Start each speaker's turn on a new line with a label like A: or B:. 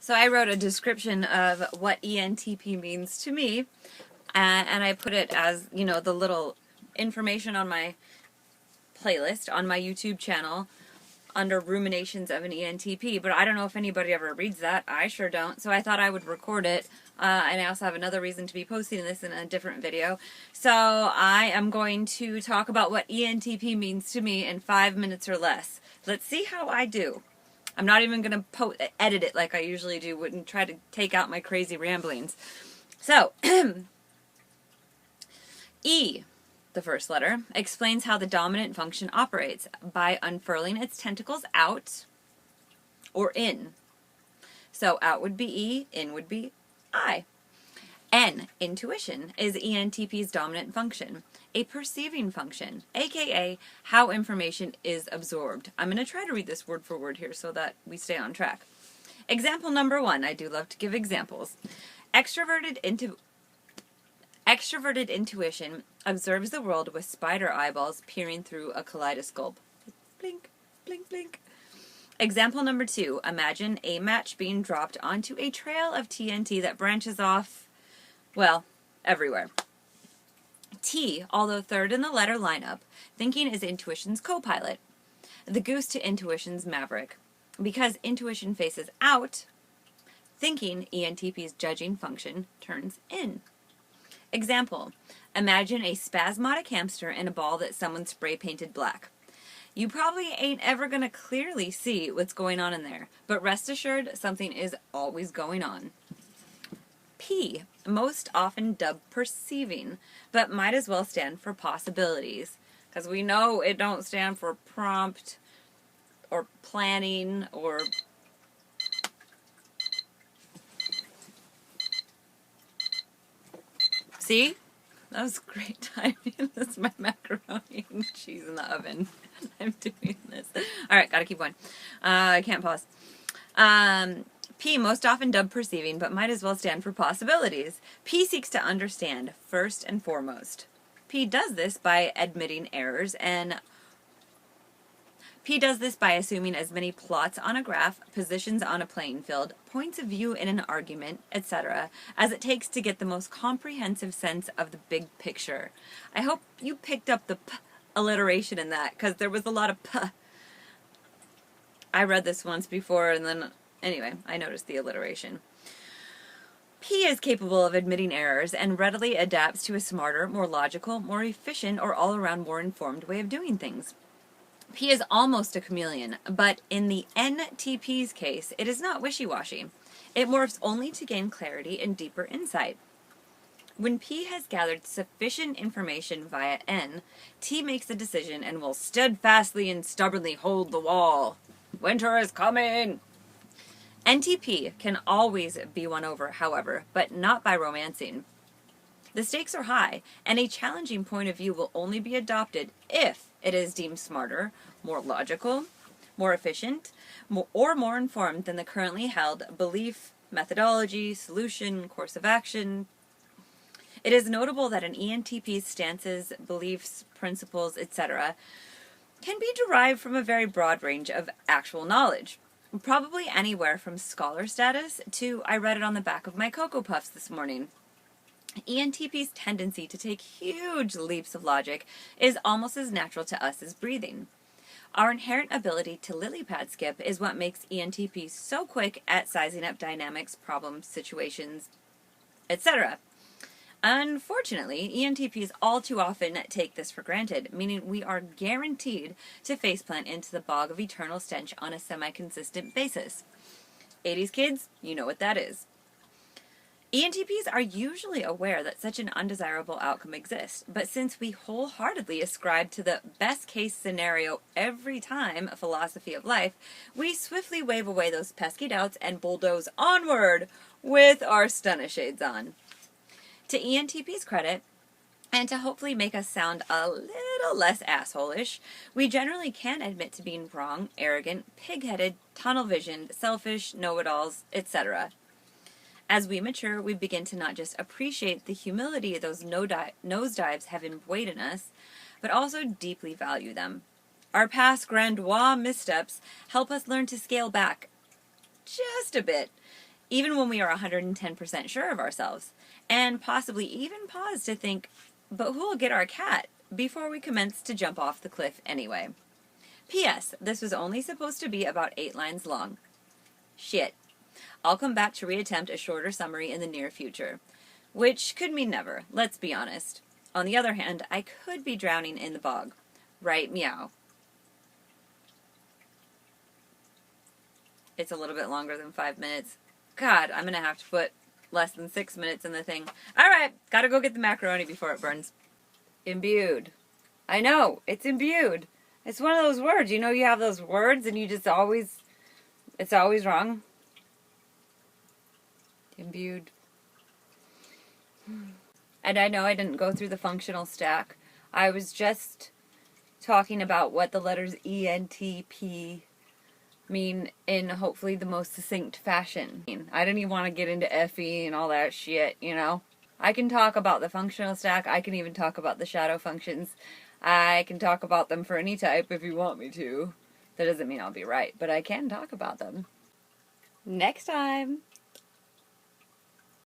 A: So I wrote a description of what ENTP means to me, and I put it as, you know, the little information on my playlist on my YouTube channel under Ruminations of an ENTP, but I don't know if anybody ever reads that. I sure don't, so I thought I would record it, and I also have another reason to be posting this in a different video. So I am going to talk about what ENTP means to me in 5 minutes or less. Let's see how I do. I'm not even going to edit it like I usually do and try to take out my crazy ramblings. So, E, the first letter, explains how the dominant function operates by unfurling its tentacles out or in. So out would be E, in would be I. N, intuition, is ENTP's dominant function, a perceiving function, aka how information is absorbed. I'm going to try to read this word for word here so that we stay on track. Example number 1, I do love to give examples. Extroverted intuition observes the world with spider eyeballs peering through a kaleidoscope. Blink, blink, blink. Example number 2, imagine a match being dropped onto a trail of TNT that branches off, well, everywhere. T, although third in the letter lineup, thinking is intuition's co-pilot. The goose to intuition's maverick. Because intuition faces out, thinking, ENTP's judging function, turns in. Example, imagine a spasmodic hamster in a ball that someone spray painted black. You probably ain't ever going to clearly see what's going on in there, but rest assured something is always going on. P, most often dubbed perceiving, but might as well stand for possibilities, because we know it don't stand for prompt or planning or see? That was great timing. This is my macaroni and cheese in the oven. I'm doing this. Alright, gotta keep going. I can't pause. P, most often dubbed perceiving, but might as well stand for possibilities. P seeks to understand, first and foremost. P does this by admitting errors, and P does this by assuming as many plots on a graph, positions on a playing field, points of view in an argument, etc., as it takes to get the most comprehensive sense of the big picture. I hope you picked up the P alliteration in that, because there was a lot of P. I read this once before, and then, anyway, I noticed the alliteration. P is capable of admitting errors and readily adapts to a smarter, more logical, more efficient, or all-around more informed way of doing things. P is almost a chameleon, but in the NTP's case, it is not wishy-washy. It morphs only to gain clarity and deeper insight. When P has gathered sufficient information via N, T makes a decision and will steadfastly and stubbornly hold the wall. Winter is coming! NTP can always be won over, however, but not by romancing. The stakes are high, and a challenging point of view will only be adopted if it is deemed smarter, more logical, more efficient, or more informed than the currently held belief, methodology, solution, course of action. It is notable that an ENTP's stances, beliefs, principles, etc. can be derived from a very broad range of actual knowledge. Probably anywhere from scholar status to I read it on the back of my Cocoa Puffs this morning. ENTP's tendency to take huge leaps of logic is almost as natural to us as breathing. Our inherent ability to lily pad skip is what makes ENTPs so quick at sizing up dynamics, problems, situations, etc. Unfortunately, ENTPs all too often take this for granted, meaning we are guaranteed to faceplant into the bog of eternal stench on a semi-consistent basis. 80s kids, you know what that is. ENTPs are usually aware that such an undesirable outcome exists, but since we wholeheartedly ascribe to the best-case scenario every time philosophy of life, we swiftly wave away those pesky doubts and bulldoze onward with our stunner shades on. To ENTP's credit, and to hopefully make us sound a little less asshole-ish, we generally can admit to being wrong, arrogant, pig-headed, tunnel-visioned, selfish, know-it-alls, etc. As we mature, we begin to not just appreciate the humility those nosedives have embued in us, but also deeply value them. Our past grandiose missteps help us learn to scale back just a bit even when we are 110% sure of ourselves, and possibly even pause to think, but who will get our cat, before we commence to jump off the cliff anyway. P.S. This was only supposed to be about 8 lines long. Shit. I'll come back to reattempt a shorter summary in the near future. Which could mean never, let's be honest. On the other hand, I could be drowning in the bog. Right, meow. It's a little bit longer than 5 minutes. God, I'm going to have to put less than 6 minutes in the thing. Alright, gotta go get the macaroni before it burns. Imbued. I know, it's imbued. It's one of those words. You know, you have those words and you just always, it's always wrong. Imbued. And I know I didn't go through the functional stack. I was just talking about what the letters ENTP mean in hopefully the most succinct fashion. I didn't even want to get into FE and all that shit, you know. I can talk about the functional stack. I can even talk about the shadow functions. I can talk about them for any type if you want me to. That doesn't mean I'll be right, but I can talk about them. Next time!